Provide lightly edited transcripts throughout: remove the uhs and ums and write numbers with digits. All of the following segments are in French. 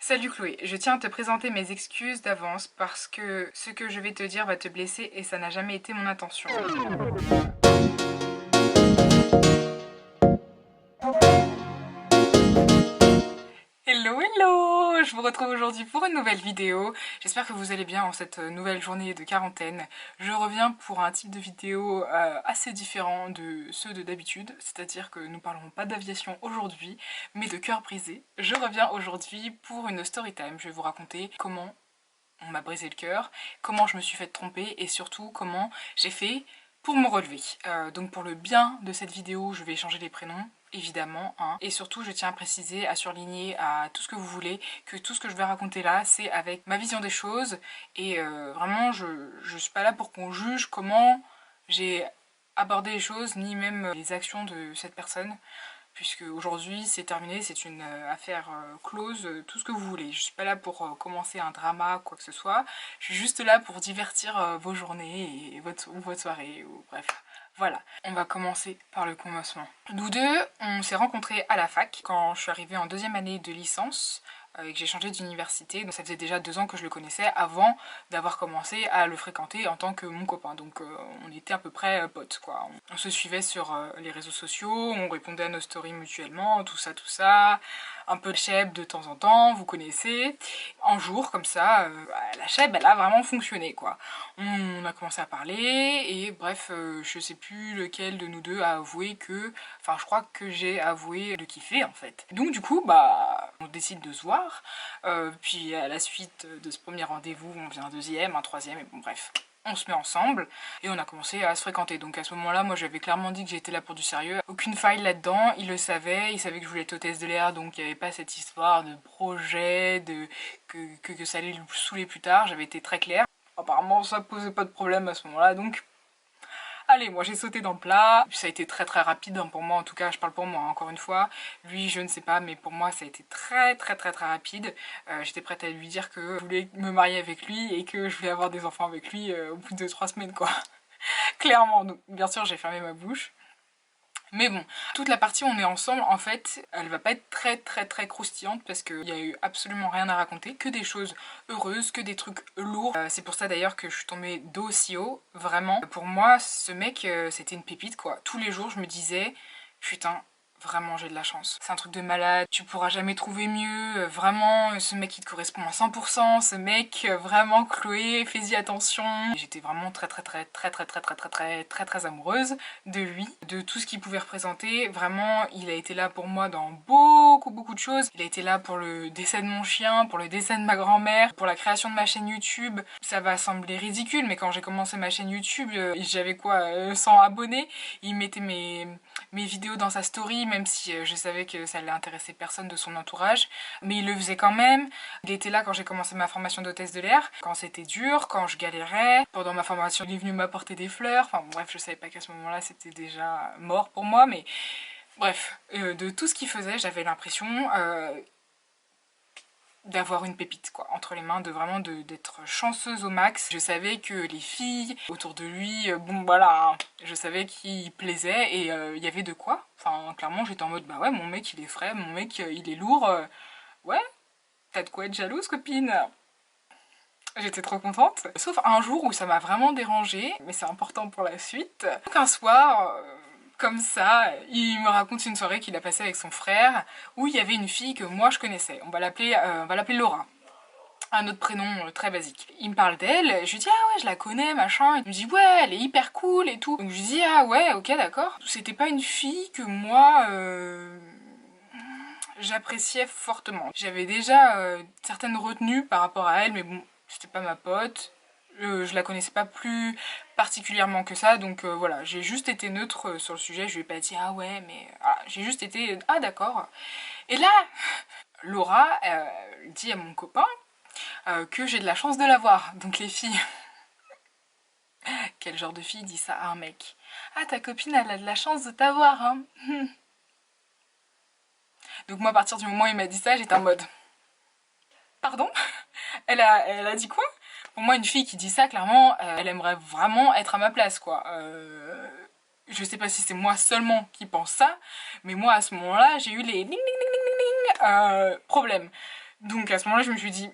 Salut Chloé, je tiens à te présenter mes excuses d'avance parce que ce que je vais te dire va te blesser et ça n'a jamais été mon intention. Hello hello, je vous retrouve aujourd'hui pour une nouvelle vidéo. J'espère que vous allez bien en cette nouvelle journée de quarantaine. Je reviens pour un type de vidéo assez différent de ceux de d'habitude, c'est-à-dire que nous parlerons pas d'aviation aujourd'hui, mais de cœur brisé. Je reviens aujourd'hui pour une story time. Je vais vous raconter comment on m'a brisé le cœur, comment je me suis fait tromper et surtout comment j'ai fait pour me relever. Donc pour le bien de cette vidéo, je vais changer les prénoms, évidemment. Hein. Et surtout, je tiens à préciser, à surligner, à tout ce que vous voulez, que tout ce que je vais raconter là, c'est avec ma vision des choses. Et vraiment, je suis pas là pour qu'on juge comment j'ai abordé les choses, ni même les actions de cette personne. Puisque aujourd'hui c'est terminé, c'est une affaire close, tout ce que vous voulez. Je suis pas là pour commencer un drama, quoi que ce soit. Je suis juste là pour divertir vos journées et votre soirée, ou bref. Voilà, on va commencer par le commencement. Nous deux, on s'est rencontrés à la fac quand je suis arrivée en deuxième année de licence et que j'ai changé d'université. Donc ça faisait déjà 2 ans que je le connaissais avant d'avoir commencé à le fréquenter en tant que mon copain. Donc on était à peu près potes quoi. On se suivait sur les réseaux sociaux, on répondait à nos stories mutuellement, tout ça. Un peu de cheb de temps en temps, vous connaissez. Un jour comme ça, la cheb elle a vraiment fonctionné quoi. On a commencé à parler et bref, je sais plus lequel de nous deux a avoué que... Enfin je crois que j'ai avoué le kiffer en fait. Donc du coup bah on décide de se voir. Puis à la suite de ce premier rendez-vous, on vient un deuxième, un troisième, et bon bref. On se met ensemble et on a commencé à se fréquenter. Donc à ce moment-là, moi j'avais clairement dit que j'étais là pour du sérieux. Aucune faille là-dedans, il le savait, il savait que je voulais être hôtesse de l'air, donc il n'y avait pas cette histoire de projet, que ça allait le saouler plus tard, j'avais été très claire. Apparemment ça posait pas de problème à ce moment-là, donc allez, moi j'ai sauté dans le plat. Ça a été très rapide hein, pour moi, en tout cas je parle pour moi hein, encore une fois. Lui je ne sais pas, mais pour moi ça a été très rapide. J'étais prête à lui dire que je voulais me marier avec lui et que je voulais avoir des enfants avec lui au bout de 3 semaines quoi. Clairement, donc bien sûr j'ai fermé ma bouche. Mais bon, toute la partie où on est ensemble, en fait, elle va pas être très croustillante parce qu'il y a eu absolument rien à raconter, que des choses heureuses, que des trucs lourds. C'est pour ça d'ailleurs que je suis tombée d'aussi haut, vraiment. Pour moi, ce mec, c'était une pépite quoi. Tous les jours, je me disais, putain, vraiment j'ai de la chance. C'est un truc de malade, tu pourras jamais trouver mieux, vraiment ce mec il te correspond à 100%, ce mec vraiment Chloé, fais-y attention. J'étais vraiment très amoureuse de lui, de tout ce qu'il pouvait représenter. Vraiment il a été là pour moi dans beaucoup de choses. Il a été là pour le décès de mon chien, pour le décès de ma grand-mère, pour la création de ma chaîne YouTube. Ça va sembler ridicule mais quand j'ai commencé ma chaîne YouTube, j'avais quoi 100 abonnés. Il mettait mes vidéos dans sa story, même si je savais que ça allait intéresser personne de son entourage. Mais il le faisait quand même. Il était là quand j'ai commencé ma formation d'hôtesse de l'air, quand c'était dur, quand je galérais. Pendant ma formation, il est venu m'apporter des fleurs. Enfin bref, je savais pas qu'à ce moment-là, c'était déjà mort pour moi, mais... Bref, de tout ce qu'il faisait, j'avais l'impression d'avoir une pépite quoi entre les mains, de vraiment d'être chanceuse au max. Je savais que les filles autour de lui, bon voilà, hein, je savais qu'il plaisait et il y avait de quoi. Enfin clairement j'étais en mode bah ouais mon mec il est frais, mon mec il est lourd, ouais, t'as de quoi être jalouse copine. J'étais trop contente. Sauf un jour où ça m'a vraiment dérangée, mais c'est important pour la suite. Donc un soir, comme ça, il me raconte une soirée qu'il a passée avec son frère, où il y avait une fille que moi je connaissais. On va l'appeler Laura. Un autre prénom très basique. Il me parle d'elle, je lui dis ah ouais je la connais machin, il me dit ouais elle est hyper cool et tout. Donc je lui dis ah ouais ok d'accord. C'était pas une fille que moi j'appréciais fortement. J'avais déjà certaines retenues par rapport à elle mais bon c'était pas ma pote. Je la connaissais pas plus particulièrement que ça, donc voilà, j'ai juste été neutre sur le sujet, je lui ai pas dit ah ouais mais... Ah, j'ai juste été ah d'accord. Et là, Laura dit à mon copain que j'ai de la chance de l'avoir. Donc les filles, quel genre de fille dit ça à un mec? Ah ta copine elle a de la chance de t'avoir hein. Donc moi à partir du moment où il m'a dit ça j'étais en mode pardon. Elle a dit quoi? Pour moi une fille qui dit ça clairement elle aimerait vraiment être à ma place quoi. Je sais pas si c'est moi seulement qui pense ça, mais moi à ce moment là j'ai eu les ding ding ding ding ding problème. Donc à ce moment-là, je me suis dit,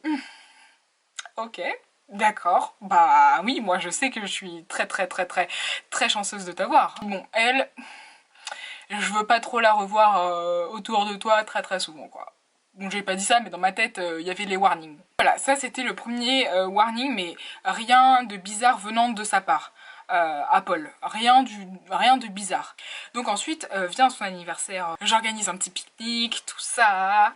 ok, d'accord, bah oui, moi je sais que je suis très chanceuse de t'avoir. Bon, elle, je veux pas trop la revoir autour de toi très souvent, quoi. Bon, j'ai pas dit ça, mais dans ma tête, il y avait les warnings. Voilà, ça c'était le premier warning, mais rien de bizarre venant de sa part. À Paul, rien de bizarre. Donc ensuite vient son anniversaire, j'organise un petit pique-nique, tout ça.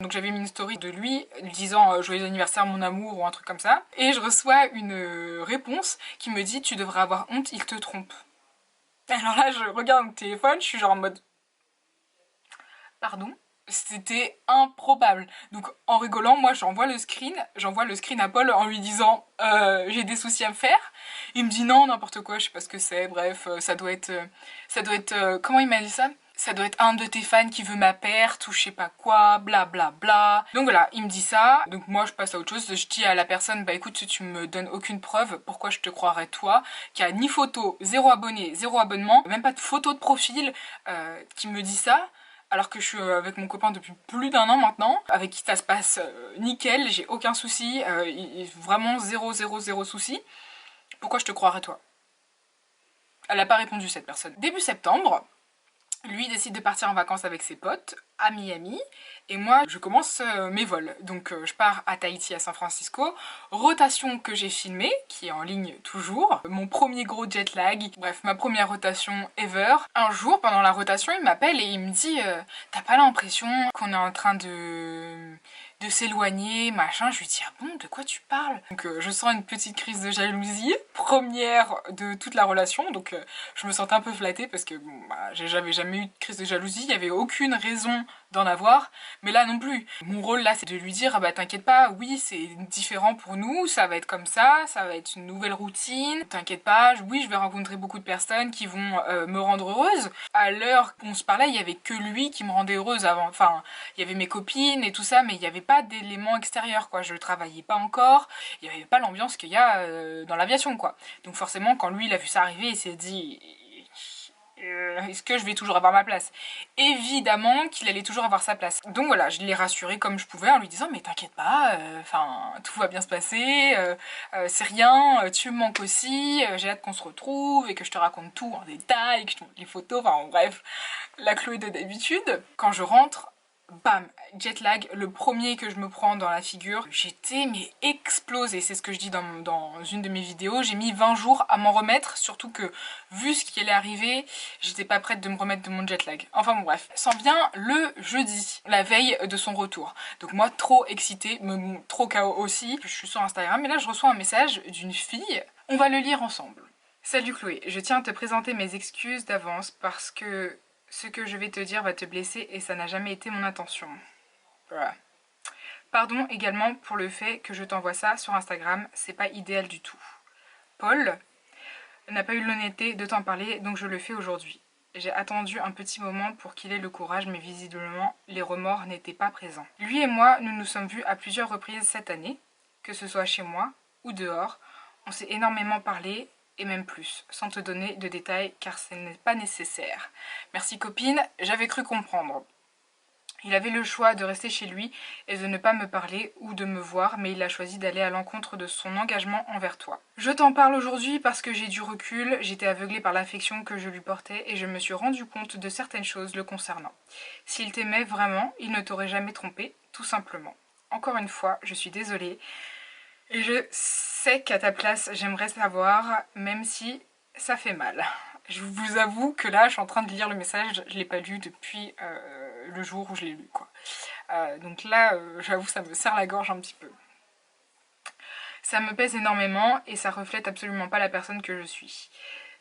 Donc j'avais mis une story de lui disant joyeux anniversaire mon amour ou un truc comme ça. Et je reçois une réponse qui me dit tu devrais avoir honte, il te trompe. Alors là je regarde mon téléphone, je suis genre en mode pardon. C'était improbable. Donc en rigolant, moi j'envoie le screen à Paul en lui disant j'ai des soucis à me faire. Il me dit non, n'importe quoi, je sais pas ce que c'est, bref, comment il m'a dit ça? Ça doit être un de tes fans qui veut ma perte ou je sais pas quoi, bla bla bla. Donc voilà, il me dit ça, donc moi je passe à autre chose, je dis à la personne, bah écoute, si tu me donnes aucune preuve, pourquoi je te croirais toi, qui a ni photo, zéro abonné, zéro abonnement, même pas de photo de profil, qui me dit ça, alors que je suis avec mon copain depuis plus d'1 an maintenant, avec qui ça se passe nickel, j'ai aucun souci, vraiment zéro souci. Pourquoi je te croirais toi? Elle n'a pas répondu cette personne. Début septembre, lui décide de partir en vacances avec ses potes à Miami et moi je commence mes vols. Donc je pars à Tahiti, à San Francisco, rotation que j'ai filmée, qui est en ligne toujours, mon premier gros jet lag, bref ma première rotation ever. Un jour pendant la rotation il m'appelle et il me dit t'as pas l'impression qu'on est en train de s'éloigner, machin. Je lui dis ah bon, de quoi tu parles? Donc je sens une petite crise de jalousie, première de toute la relation, donc je me sentais un peu flattée parce que bon, bah, j'avais jamais eu de crise de jalousie, il y avait aucune raison d'en avoir, mais là non plus. Mon rôle là c'est de lui dire ah bah t'inquiète pas, oui c'est différent pour nous, ça va être comme ça va être une nouvelle routine, t'inquiète pas, oui je vais rencontrer beaucoup de personnes qui vont me rendre heureuse. À l'heure qu'on se parlait, il y avait que lui qui me rendait heureuse avant, enfin il y avait mes copines et tout ça, mais il n'y avait pas d'éléments extérieurs quoi, je travaillais pas encore, il n'y avait pas l'ambiance qu'il y a dans l'aviation quoi. Donc forcément quand lui il a vu ça arriver, il s'est dit est-ce que je vais toujours avoir ma place? Évidemment qu'il allait toujours avoir sa place. Donc voilà, je l'ai rassuré comme je pouvais en lui disant mais t'inquiète pas, enfin tout va bien se passer, c'est rien, tu me manques aussi, j'ai hâte qu'on se retrouve et que je te raconte tout en détail, que je te montre les photos, enfin bref, la Chloé de d'habitude. Quand je rentre, bam, jet lag, le premier que je me prends dans la figure. J'étais mais explosée, c'est ce que je dis dans une de mes vidéos. J'ai mis 20 jours à m'en remettre, surtout que vu ce qui allait arriver, j'étais pas prête de me remettre de mon jet lag. Enfin bon bref, s'en vient le jeudi, la veille de son retour. Donc moi trop excitée, trop KO aussi. Je suis sur Instagram et là je reçois un message d'une fille. On va le lire ensemble. Salut Chloé, je tiens à te présenter mes excuses d'avance parce que ce que je vais te dire va te blesser et ça n'a jamais été mon intention. Voilà. Pardon également pour le fait que je t'envoie ça sur Instagram, c'est pas idéal du tout. Paul n'a pas eu l'honnêteté de t'en parler, donc je le fais aujourd'hui. J'ai attendu un petit moment pour qu'il ait le courage, mais visiblement, les remords n'étaient pas présents. Lui et moi, nous nous sommes vus à plusieurs reprises cette année, que ce soit chez moi ou dehors. On s'est énormément parlé, et même plus, sans te donner de détails car ce n'est pas nécessaire. Merci copine, j'avais cru comprendre. Il avait le choix de rester chez lui et de ne pas me parler ou de me voir, mais il a choisi d'aller à l'encontre de son engagement envers toi. Je t'en parle aujourd'hui parce que j'ai du recul, j'étais aveuglée par l'affection que je lui portais et je me suis rendu compte de certaines choses le concernant. S'il t'aimait vraiment, il ne t'aurait jamais trompé, tout simplement. Encore une fois, je suis désolée. Et je sais qu'à ta place, j'aimerais savoir, même si ça fait mal. Je vous avoue que là, je suis en train de lire le message, je l'ai pas lu depuis le jour où je l'ai lu, quoi. Donc là, j'avoue, ça me serre la gorge un petit peu. Ça me pèse énormément et ça reflète absolument pas la personne que je suis.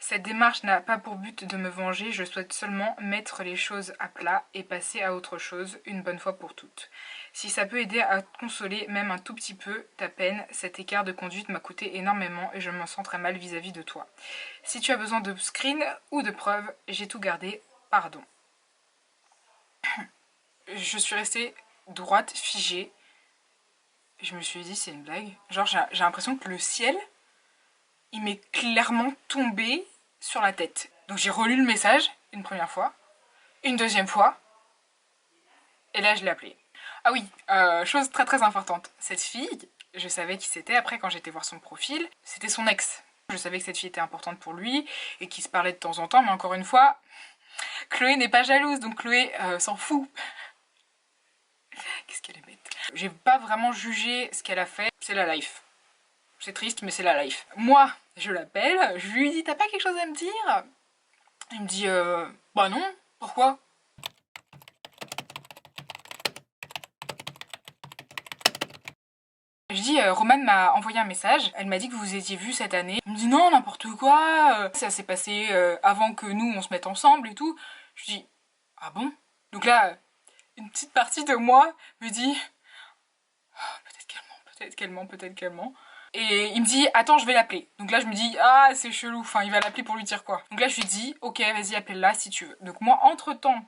Cette démarche n'a pas pour but de me venger, je souhaite seulement mettre les choses à plat et passer à autre chose une bonne fois pour toutes. Si ça peut aider à consoler même un tout petit peu ta peine, cet écart de conduite m'a coûté énormément et je me sens très mal vis-à-vis de toi. Si tu as besoin de screen ou de preuves, j'ai tout gardé, pardon. Je suis restée droite, figée. Je me suis dit c'est une blague. Genre j'ai l'impression que le ciel, il m'est clairement tombé sur la tête. Donc j'ai relu le message une première fois, une deuxième fois, et là je l'ai appelé. Ah oui, chose très très importante. Cette fille, je savais qui c'était après quand j'étais voir son profil. C'était son ex. Je savais que cette fille était importante pour lui et qu'ils se parlaient de temps en temps, mais encore une fois, Chloé n'est pas jalouse, donc Chloé s'en fout. Qu'est-ce qu'elle est bête. J'ai pas vraiment jugé ce qu'elle a fait, c'est la life. C'est triste, mais c'est la life. Moi, je l'appelle, je lui dis, t'as pas quelque chose à me dire? Il me dit, bah non, pourquoi? Je dis, Romane m'a envoyé un message, elle m'a dit que vous vous étiez vus cette année. Il me dit, non, n'importe quoi, ça s'est passé avant que nous, on se mette ensemble et tout. Je dis, ah bon? Donc là, une petite partie de moi me dit, oh, peut-être qu'elle ment, peut-être qu'elle ment, peut-être qu'elle ment. Et il me dit, attends, je vais l'appeler. Donc là, je me dis, ah, c'est chelou, enfin, il va l'appeler pour lui dire quoi. Donc là, je lui dis, ok, vas-y, appelle-la si tu veux. Donc moi, entre-temps,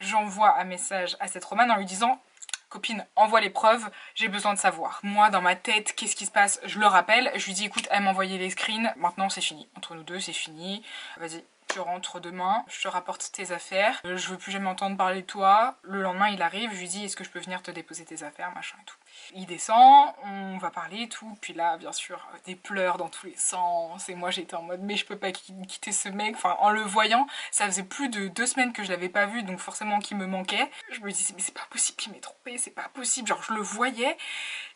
j'envoie un message à cette Romane en lui disant, copine, envoie les preuves, j'ai besoin de savoir. Moi, dans ma tête, qu'est-ce qui se passe? Je le rappelle, je lui dis, écoute, elle m'a envoyé les screens, maintenant c'est fini. Entre nous deux, c'est fini. Vas-y, tu rentres demain, je te rapporte tes affaires, je veux plus jamais entendre parler de toi. Le lendemain, il arrive, je lui dis, est-ce que je peux venir te déposer tes affaires, machin et tout. Il descend, on va parler et tout, puis là, bien sûr, des pleurs dans tous les sens, et moi j'étais en mode, mais je peux pas quitter ce mec, enfin, en le voyant, ça faisait plus de 2 semaines que je l'avais pas vu, donc forcément qu'il me manquait. Je me disais, mais c'est pas possible qu'il m'ait trompé, c'est pas possible, genre je le voyais,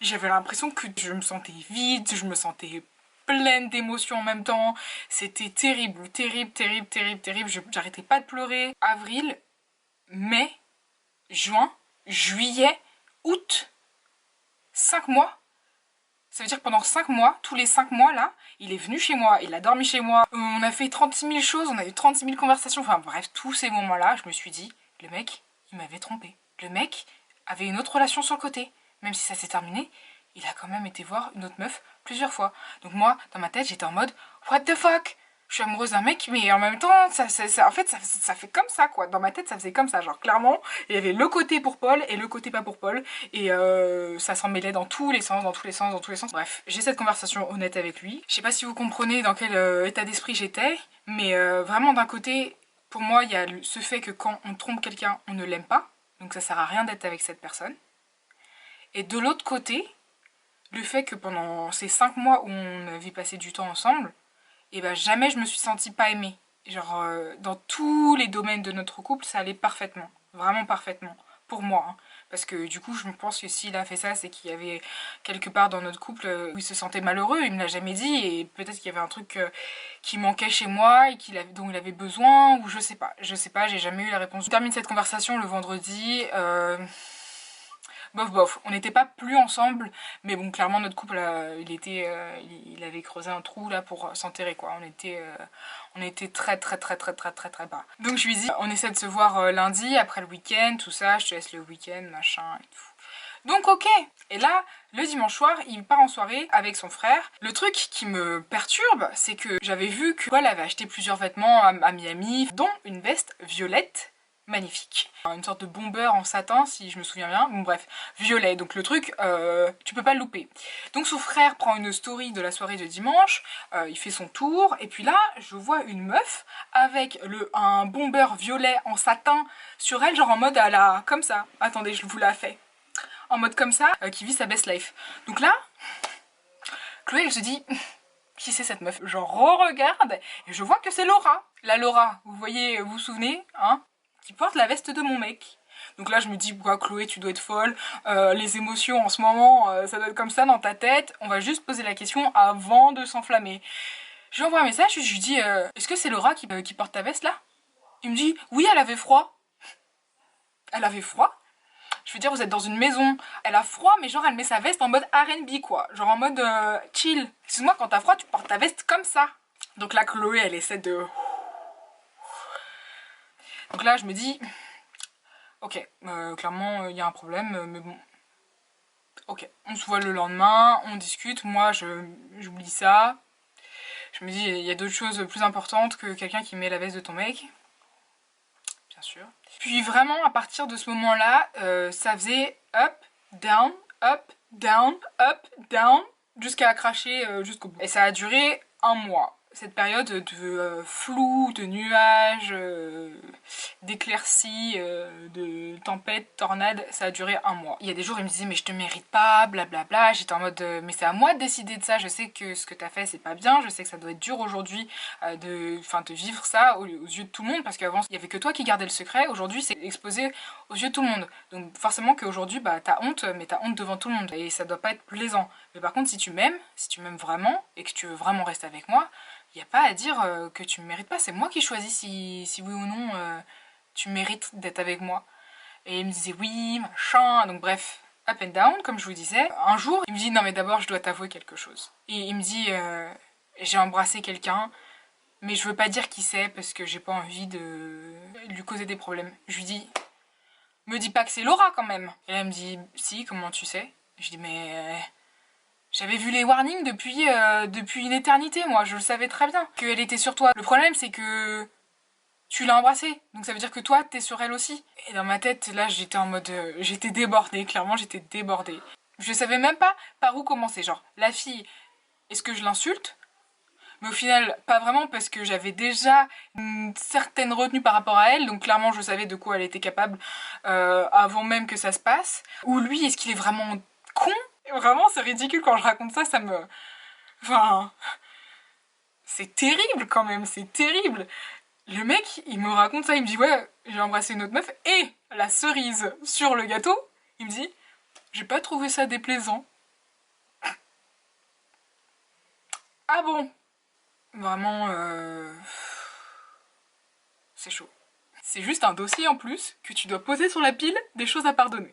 j'avais l'impression que je me sentais vide, je me sentais pleine d'émotions en même temps, c'était terrible, terrible, terrible, terrible, terrible, j'arrêtais pas de pleurer. Avril, mai, juin, juillet, août, 5 mois. Ça veut dire que pendant 5 mois, tous les 5 mois là, il est venu chez moi, il a dormi chez moi. On a fait 36 000 choses, on a eu 36 000 conversations. Enfin bref, tous ces moments-là, je me suis dit, le mec, il m'avait trompé. Le mec avait une autre relation sur le côté. Même si ça s'est terminé, il a quand même été voir une autre meuf plusieurs fois. Donc moi, dans ma tête, j'étais en mode, what the fuck? Je suis amoureuse d'un mec, mais en même temps, en fait, ça fait comme ça, quoi. Dans ma tête, ça faisait comme ça. Genre, clairement, il y avait le côté pour Paul et le côté pas pour Paul. Et ça s'en mêlait dans tous les sens, dans tous les sens, dans tous les sens. Bref, j'ai cette conversation honnête avec lui. Je sais pas si vous comprenez dans quel état d'esprit j'étais, mais vraiment, d'un côté, pour moi, il y a ce fait que quand on trompe quelqu'un, on ne l'aime pas. Donc ça sert à rien d'être avec cette personne. Et de l'autre côté, le fait que pendant ces 5 mois où on avait passé du temps ensemble, et ben jamais je me suis sentie pas aimée. Genre, dans tous les domaines de notre couple, ça allait parfaitement. Vraiment parfaitement. Pour moi. Hein. Parce que du coup, je pense que s'il a fait ça, c'est qu'il y avait quelque part dans notre couple où il se sentait malheureux. Il me l'a jamais dit. Et peut-être qu'il y avait un truc qui manquait chez moi et dont il avait besoin. Ou je sais pas. Je sais pas, j'ai jamais eu la réponse. Je termine cette conversation le vendredi. Bof bof, on n'était pas plus ensemble, mais bon, clairement notre couple, il avait creusé un trou là pour s'enterrer quoi. On était très très très très très très très bas. Donc je lui dis, on essaie de se voir lundi après le week-end, tout ça. Je te laisse le week-end, machin et tout. Donc ok. Et là, le dimanche soir, il part en soirée avec son frère. Le truc qui me perturbe, c'est que j'avais vu que Paul avait acheté plusieurs vêtements à Miami, dont une veste violette. Magnifique. Une sorte de bomber en satin, si je me souviens bien. Bon bref, violet. Donc le truc, tu peux pas le louper. Donc son frère prend une story de la soirée de dimanche, il fait son tour, et puis là, je vois une meuf avec un bomber violet en satin sur elle, genre en mode à la... comme ça. Attendez, je vous la fais. En mode comme ça, qui vit sa best life. Donc là, Chloé, elle se dit... Qui c'est cette meuf? Je re-regarde et je vois que c'est Laura. La Laura, vous voyez, vous vous souvenez, hein? Qui porte la veste de mon mec. Donc là je me dis, quoi, Chloé, tu dois être folle, les émotions en ce moment, ça doit être comme ça dans ta tête, on va juste poser la question avant de s'enflammer. Je lui envoie un message, je lui dis, est-ce que c'est Laura qui porte ta veste là? Il me dit, oui, elle avait froid. Elle avait froid? Je veux dire, vous êtes dans une maison, elle a froid, mais genre elle met sa veste en mode R&B quoi, genre en mode chill. Excuse-moi, quand t'as froid, tu portes ta veste comme ça. Donc là, Chloé, elle essaie de... Donc là, je me dis, ok, clairement, il y a un problème, mais bon. Ok, on se voit le lendemain, on discute, moi, j'oublie ça. Je me dis, il y a d'autres choses plus importantes que quelqu'un qui met la veste de ton mec. Bien sûr. Puis vraiment, à partir de ce moment-là, ça faisait up, down, up, down, jusqu'à cracher jusqu'au bout. Et ça a duré un mois. cette période de flou, de nuages, d'éclaircies, de tempêtes, tornades, ça a duré un mois. Il y a des jours, il me disait mais je te mérite pas, blablabla. J'étais en mode mais c'est à moi de décider de ça. Je sais que ce que t'as fait c'est pas bien. Je sais que ça doit être dur aujourd'hui de vivre ça aux yeux de tout le monde parce qu'avant il y avait que toi qui gardais le secret. Aujourd'hui c'est exposé aux yeux de tout le monde. Donc forcément qu'aujourd'hui bah t'as honte, mais t'as honte devant tout le monde et ça doit pas être plaisant. Mais par contre si tu m'aimes vraiment et que tu veux vraiment rester avec moi, il n'y a pas à dire que tu me mérites pas, c'est moi qui choisis si oui ou non tu mérites d'être avec moi. Et il me disait oui, machin, donc bref, up and down, comme je vous disais. Un jour, il me dit non mais d'abord je dois t'avouer quelque chose. Et il me dit j'ai embrassé quelqu'un, mais je veux pas dire qui c'est parce que j'ai pas envie de lui causer des problèmes. Je lui dis me dis pas que c'est Laura quand même. Et là elle me dit si, comment tu sais? Je dis mais... J'avais vu les warnings depuis une éternité, moi, je le savais très bien qu'elle était sur toi. Le problème, c'est que tu l'as embrassée, donc ça veut dire que toi, t'es sur elle aussi. Et dans ma tête, là, j'étais en mode... j'étais débordée, clairement, j'étais débordée. Je savais même pas par où commencer, genre, la fille, est-ce que je l'insulte? Mais au final, pas vraiment, parce que j'avais déjà une certaine retenue par rapport à elle, donc clairement, je savais de quoi elle était capable avant même que ça se passe. Ou lui, est-ce qu'il est vraiment con? Vraiment, c'est ridicule quand je raconte ça, ça me... Enfin... C'est terrible quand même, c'est terrible. Le mec, il me raconte ça, il me dit ouais, j'ai embrassé une autre meuf, et la cerise sur le gâteau, il me dit j'ai pas trouvé ça déplaisant. Ah bon? Vraiment, c'est chaud. C'est juste un dossier en plus que tu dois poser sur la pile des choses à pardonner.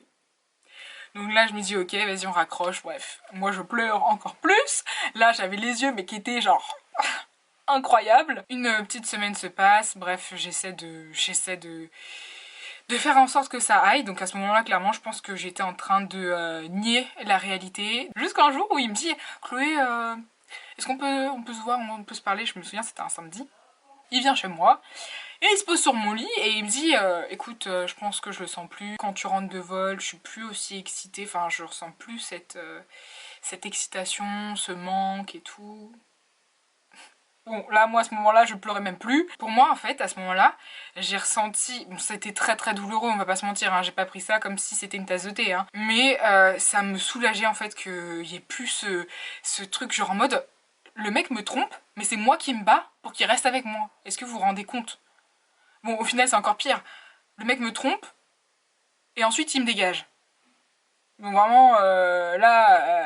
Donc là, je me dis, ok, vas-y, on raccroche, bref. Moi, je pleure encore plus. Là, j'avais les yeux, mais qui étaient genre incroyables. Une petite semaine se passe, bref, j'essaie de faire en sorte que ça aille. Donc à ce moment-là, clairement, je pense que j'étais en train de nier la réalité. Jusqu'à un jour où il me dit, Chloé, est-ce qu'on peut se voir, on peut se parler? Je me souviens, c'était un samedi. Il vient chez moi. Et il se pose sur mon lit et il me dit écoute, je pense que je le sens plus. Quand tu rentres de vol, je suis plus aussi excitée. Enfin, je ressens plus cette excitation, ce manque et tout. Bon, là, moi, à ce moment-là, je pleurais même plus. Pour moi, en fait, à ce moment-là, j'ai ressenti... Bon, c'était très très douloureux, on va pas se mentir, hein. J'ai pas pris ça comme si c'était une tasse de thé, hein. Mais ça me soulageait, en fait, qu'il y ait plus ce truc genre en mode... Le mec me trompe, mais c'est moi qui me bats pour qu'il reste avec moi. Est-ce que vous vous rendez compte? Bon, au final, c'est encore pire. Le mec me trompe, et ensuite, il me dégage. Donc vraiment, là,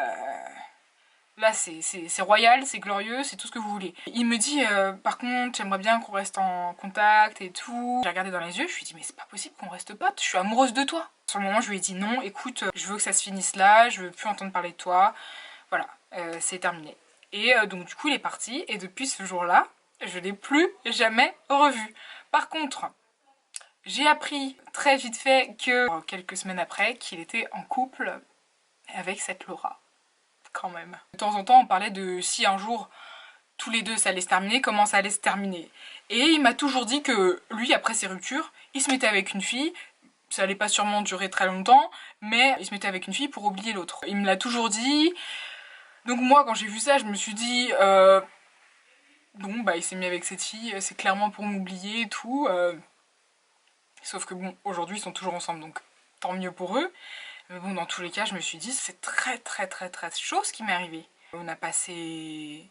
c'est royal, c'est glorieux, c'est tout ce que vous voulez. Il me dit, par contre, j'aimerais bien qu'on reste en contact et tout. J'ai regardé dans les yeux, je lui ai dit, mais c'est pas possible qu'on reste potes, je suis amoureuse de toi. Sur le moment, je lui ai dit, non, écoute, je veux que ça se finisse là, je veux plus entendre parler de toi. Voilà, c'est terminé. Et donc, du coup, il est parti, et depuis ce jour-là, je l'ai plus jamais revu. Par contre, j'ai appris très vite fait que, quelques semaines après, qu'il était en couple avec cette Laura. Quand même. De temps en temps, on parlait de si un jour, tous les deux, ça allait se terminer, comment ça allait se terminer. Et il m'a toujours dit que lui, après ses ruptures, il se mettait avec une fille. Ça allait pas sûrement durer très longtemps, mais il se mettait avec une fille pour oublier l'autre. Il me l'a toujours dit. Donc moi, quand j'ai vu ça, je me suis dit... bon, bah il s'est mis avec cette fille, c'est clairement pour m'oublier et tout. Sauf que bon, aujourd'hui, ils sont toujours ensemble, donc tant mieux pour eux. Mais bon, dans tous les cas, je me suis dit, c'est très chaud ce qui m'est arrivé. On a passé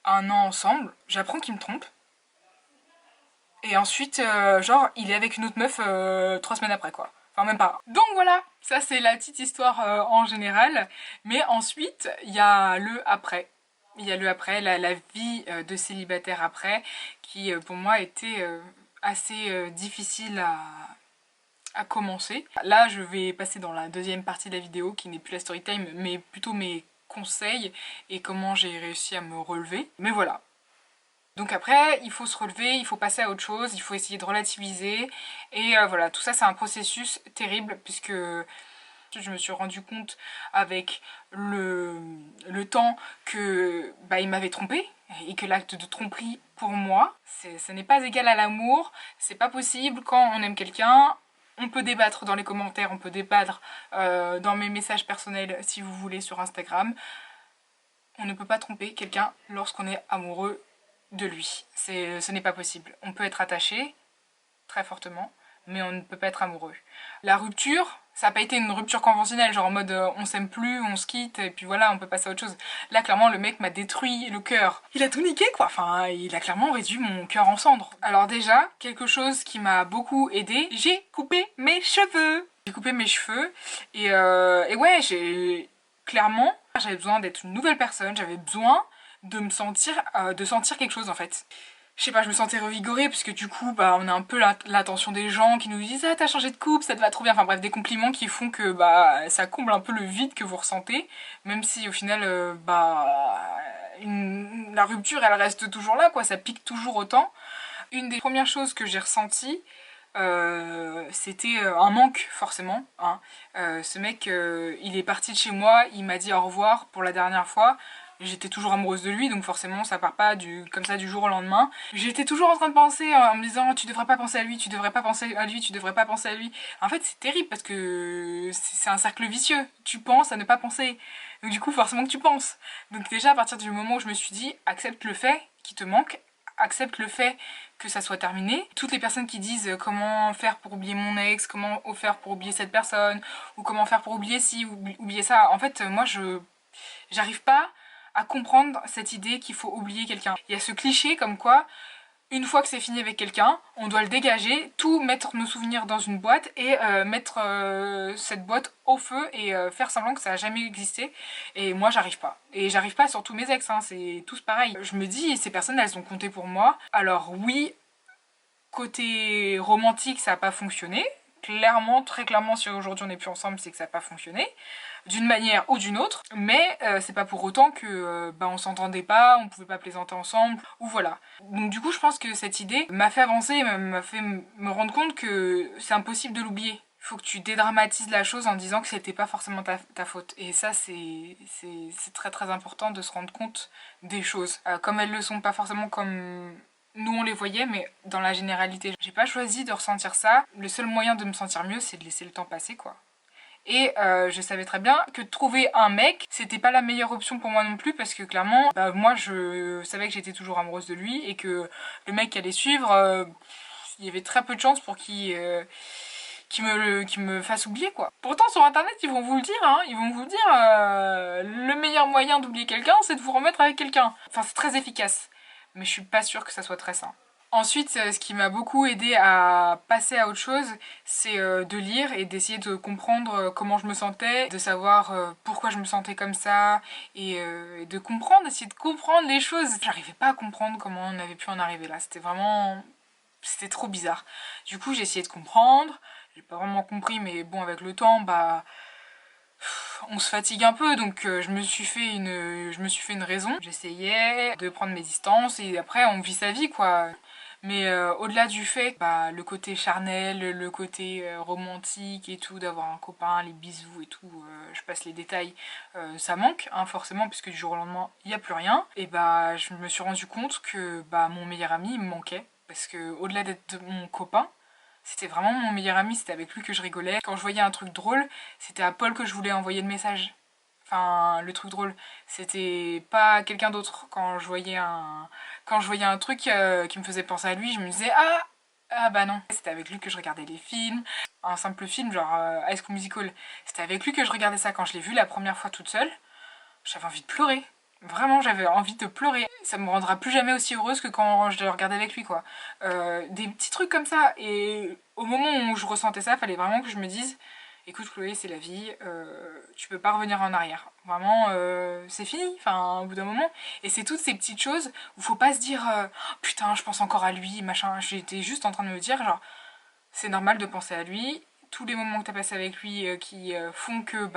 un an ensemble, j'apprends qu'il me trompe. Et ensuite, genre, il est avec une autre meuf 3 semaines après, quoi. Enfin, même pas. Donc voilà, ça c'est la petite histoire en général. Mais ensuite, il y a le après. Il y a le après, la vie de célibataire après, qui pour moi était assez difficile à commencer. Là, je vais passer dans la deuxième partie de la vidéo, qui n'est plus la story time, mais plutôt mes conseils et comment j'ai réussi à me relever. Mais voilà. Donc après, il faut se relever, il faut passer à autre chose, il faut essayer de relativiser. Et voilà, tout ça, c'est un processus terrible, puisque je me suis rendu compte avec le temps que bah, il m'avait trompée, et que l'acte de tromperie, pour moi, ce n'est pas égal à l'amour. C'est pas possible. Quand on aime quelqu'un, on peut débattre dans les commentaires, on peut débattre dans mes messages personnels si vous voulez sur Instagram. On ne peut pas tromper quelqu'un lorsqu'on est amoureux de lui. Ce n'est pas possible. On peut être attaché, très fortement, mais on ne peut pas être amoureux. La rupture, ça n'a pas été une rupture conventionnelle, genre en mode on s'aime plus, on se quitte, et puis voilà, on peut passer à autre chose. Là, clairement, le mec m'a détruit le cœur. Il a tout niqué, quoi. Enfin, il a clairement réduit mon cœur en cendres. Alors déjà, quelque chose qui m'a beaucoup aidé, j'ai coupé mes cheveux. J'ai coupé mes cheveux, et ouais, clairement, j'avais besoin d'être une nouvelle personne, j'avais besoin de me sentir, de sentir quelque chose en fait. Je sais pas, je me sentais revigorée parce que du coup, bah, on a un peu l'attention des gens qui nous disent ah t'as changé de coupe, ça te va trop bien. Enfin bref, des compliments qui font que bah ça comble un peu le vide que vous ressentez, même si au final, la rupture elle reste toujours là, quoi. Ça pique toujours autant. Une des premières choses que j'ai ressenties, c'était un manque forcément. Hein. Ce mec, il est parti de chez moi, il m'a dit au revoir pour la dernière fois. J'étais toujours amoureuse de lui, donc forcément ça part pas comme ça du jour au lendemain. J'étais toujours en train de penser en me disant tu devrais pas penser à lui, tu devrais pas penser à lui, tu devrais pas penser à lui. En fait c'est terrible parce que c'est un cercle vicieux. Tu penses à ne pas penser. Donc du coup forcément que tu penses. Donc déjà à partir du moment où je me suis dit accepte le fait qui te manque, accepte le fait que ça soit terminé. Toutes les personnes qui disent comment faire pour oublier mon ex, comment faire pour oublier cette personne, ou comment faire pour oublier ci, ou oublier ça, en fait moi j'arrive pas à comprendre cette idée qu'il faut oublier quelqu'un. Il y a ce cliché comme quoi, une fois que c'est fini avec quelqu'un, on doit le dégager, tout mettre nos souvenirs dans une boîte et mettre cette boîte au feu et faire semblant que ça n'a jamais existé. Et moi j'arrive pas. Et j'arrive pas sur tous mes ex, hein, c'est tous pareil. Je me dis, ces personnes elles ont compté pour moi. Alors oui, côté romantique ça n'a pas fonctionné. Clairement, très clairement, si aujourd'hui on n'est plus ensemble, c'est que ça n'a pas fonctionné d'une manière ou d'une autre, mais c'est pas pour autant que on s'entendait pas, on pouvait pas plaisanter ensemble, ou voilà. Donc du coup je pense que cette idée m'a fait avancer, m'a fait me rendre compte que c'est impossible de l'oublier. Il faut que tu dédramatises la chose en disant que c'était pas forcément ta faute. Et ça c'est très très important de se rendre compte des choses. Comme elles le sont pas forcément comme nous on les voyait, mais dans la généralité. J'ai pas choisi de ressentir ça. Le seul moyen de me sentir mieux c'est de laisser le temps passer quoi. Et je savais très bien que trouver un mec, c'était pas la meilleure option pour moi non plus parce que clairement, moi je savais que j'étais toujours amoureuse de lui et que le mec qui allait suivre, il y avait très peu de chances pour qu'il me fasse oublier quoi. Pourtant sur internet ils vont vous le dire, hein, ils vont vous dire le meilleur moyen d'oublier quelqu'un c'est de vous remettre avec quelqu'un. Enfin c'est très efficace, mais je suis pas sûre que ça soit très sain. Ensuite, ce qui m'a beaucoup aidé à passer à autre chose, c'est de lire et d'essayer de comprendre comment je me sentais, de savoir pourquoi je me sentais comme ça, et de comprendre, essayer de comprendre les choses. J'arrivais pas à comprendre comment on avait pu en arriver là, c'était vraiment... c'était trop bizarre. Du coup, j'ai essayé de comprendre, j'ai pas vraiment compris, mais bon, avec le temps, on se fatigue un peu, donc je me suis fait une raison. J'essayais de prendre mes distances, et après, on vit sa vie, quoi. Mais au-delà du fait, le côté charnel, le côté romantique et tout, d'avoir un copain, les bisous et tout, je passe les détails, ça manque, hein, forcément, puisque du jour au lendemain, il n'y a plus rien. Et je me suis rendu compte que mon meilleur ami, il me manquait. Parce que au-delà d'être mon copain, c'était vraiment mon meilleur ami, c'était avec lui que je rigolais. Quand je voyais un truc drôle, c'était à Paul que je voulais envoyer le message. Enfin, le truc drôle, c'était pas quelqu'un d'autre. Quand je voyais un truc qui me faisait penser à lui, je me disais ah bah non. C'était avec lui que je regardais les films, un simple film genre High School Musical. C'était avec lui que je regardais ça quand je l'ai vu la première fois toute seule. J'avais envie de pleurer. Vraiment, j'avais envie de pleurer. Ça me rendra plus jamais aussi heureuse que quand je le regardais avec lui, quoi. Des petits trucs comme ça. Et au moment où je ressentais ça, fallait vraiment que je me dise écoute Chloé, c'est la vie, tu peux pas revenir en arrière. Vraiment, c'est fini, enfin, au bout d'un moment. Et c'est toutes ces petites choses où faut pas se dire putain, je pense encore à lui, machin. J'étais juste en train de me dire, genre, c'est normal de penser à lui. Tous les moments que t'as passé avec lui qui font que,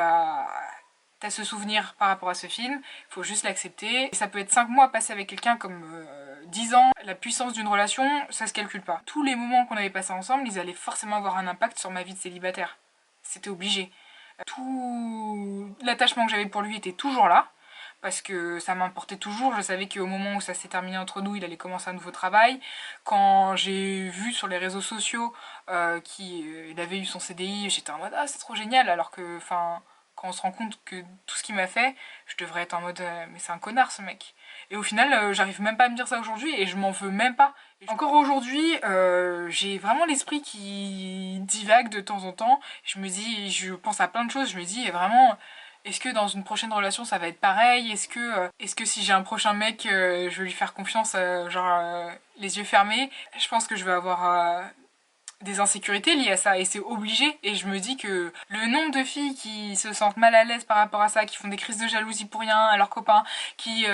t'as ce souvenir par rapport à ce film, faut juste l'accepter. Ça peut être 5 mois passés avec quelqu'un comme 10 ans. La puissance d'une relation, ça se calcule pas. Tous les moments qu'on avait passés ensemble, ils allaient forcément avoir un impact sur ma vie de célibataire. C'était obligé. Tout l'attachement que j'avais pour lui était toujours là, parce que ça m'importait toujours. Je savais qu'au moment où ça s'est terminé entre nous, il allait commencer un nouveau travail. Quand j'ai vu sur les réseaux sociaux qu'il avait eu son CDI, j'étais en mode ah c'est trop génial, alors que enfin quand on se rend compte que tout ce qu'il m'a fait, je devrais être en mode mais c'est un connard ce mec. Et au final, j'arrive même pas à me dire ça aujourd'hui et je m'en veux même pas. Encore aujourd'hui, j'ai vraiment l'esprit qui divague de temps en temps. Je me dis, je pense à plein de choses, je me dis vraiment, est-ce que dans une prochaine relation ça va être pareil? Est-ce que si j'ai un prochain mec, je vais lui faire confiance, les yeux fermés? Je pense que je vais avoir des insécurités liées à ça et c'est obligé. Et je me dis que le nombre de filles qui se sentent mal à l'aise par rapport à ça, qui font des crises de jalousie pour rien à leurs copains, qui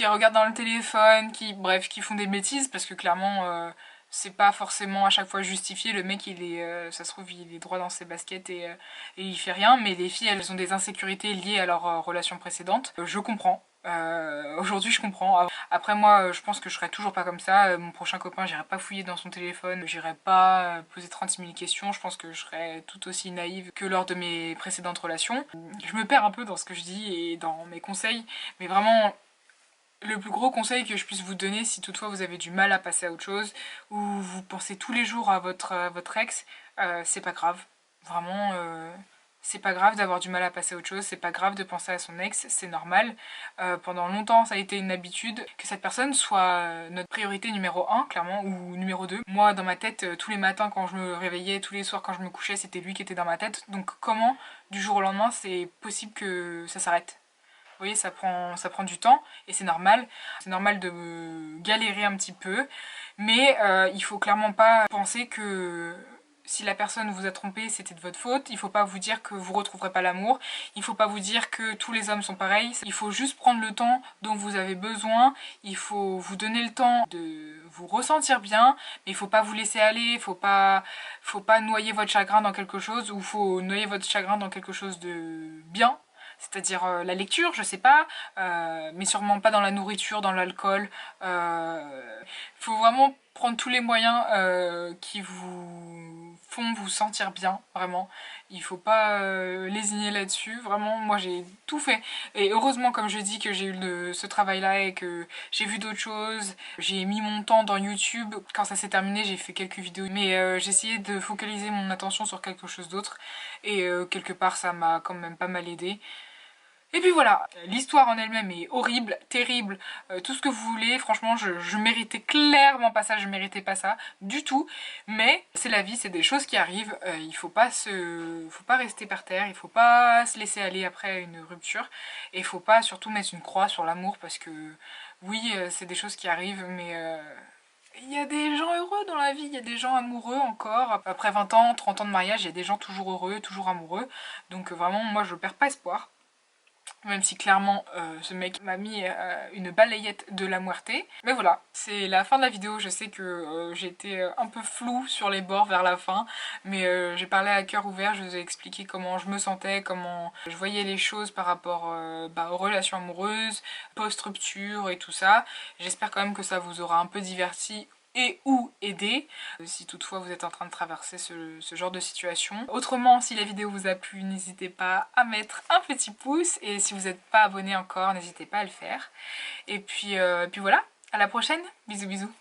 regardent dans le téléphone, qui font des bêtises, parce que clairement c'est pas forcément à chaque fois justifié. Le mec il est ça se trouve il est droit dans ses baskets et il fait rien, mais les filles elles ont des insécurités liées à leur relation précédente. Je comprends. Aujourd'hui je comprends. Après moi je pense que je serai toujours pas comme ça. Mon prochain copain j'irai pas fouiller dans son téléphone, j'irai pas poser 36 000 questions. Je pense que je serai tout aussi naïve que lors de mes précédentes relations. Je me perds un peu dans ce que je dis et dans mes conseils, mais vraiment le plus gros conseil que je puisse vous donner si toutefois vous avez du mal à passer à autre chose ou vous pensez tous les jours à votre ex, c'est pas grave. Vraiment, c'est pas grave d'avoir du mal à passer à autre chose, c'est pas grave de penser à son ex, c'est normal. Pendant longtemps, ça a été une habitude que cette personne soit notre priorité numéro 1, clairement, ou numéro 2. Moi, dans ma tête, tous les matins quand je me réveillais, tous les soirs quand je me couchais, c'était lui qui était dans ma tête. Donc comment, du jour au lendemain, c'est possible que ça s'arrête? Vous voyez, ça prend du temps et c'est normal. C'est normal de galérer un petit peu, mais il faut clairement pas penser que si la personne vous a trompé, c'était de votre faute. Il faut pas vous dire que vous retrouverez pas l'amour. Il faut pas vous dire que tous les hommes sont pareils. Il faut juste prendre le temps dont vous avez besoin. Il faut vous donner le temps de vous ressentir bien, mais il faut pas vous laisser aller. Faut pas noyer votre chagrin dans quelque chose, ou faut noyer votre chagrin dans quelque chose de bien. C'est-à-dire la lecture, je sais pas, mais sûrement pas dans la nourriture, dans l'alcool. Faut vraiment prendre tous les moyens qui vous font vous sentir bien, vraiment. Il faut pas lésiner là-dessus, vraiment, moi j'ai tout fait. Et heureusement, comme je dis, que j'ai eu ce travail-là et que j'ai vu d'autres choses. J'ai mis mon temps dans YouTube. Quand ça s'est terminé, j'ai fait quelques vidéos, mais j'ai essayé de focaliser mon attention sur quelque chose d'autre. Et quelque part, ça m'a quand même pas mal aidé. Et puis voilà, l'histoire en elle-même est horrible, terrible, tout ce que vous voulez. Franchement, je méritais clairement pas ça, je méritais pas ça du tout. Mais c'est la vie, c'est des choses qui arrivent. Il faut pas rester par terre, il faut pas se laisser aller après une rupture. Et il faut pas surtout mettre une croix sur l'amour parce que oui, c'est des choses qui arrivent, mais il y a des gens heureux dans la vie, il y a des gens amoureux encore. Après 20 ans, 30 ans de mariage, il y a des gens toujours heureux, toujours amoureux. Donc vraiment, moi je perds pas espoir. Même si clairement ce mec m'a mis une balayette de la muerte. Mais voilà, c'est la fin de la vidéo. Je sais que j'étais un peu floue sur les bords vers la fin. Mais j'ai parlé à cœur ouvert, je vous ai expliqué comment je me sentais, comment je voyais les choses par rapport aux relations amoureuses, post-rupture et tout ça. J'espère quand même que ça vous aura un peu diverti et ou aider si toutefois vous êtes en train de traverser ce genre de situation. Autrement, si la vidéo vous a plu, n'hésitez pas à mettre un petit pouce et si vous n'êtes pas abonné encore, n'hésitez pas à le faire. Et puis voilà, à la prochaine, bisous bisous.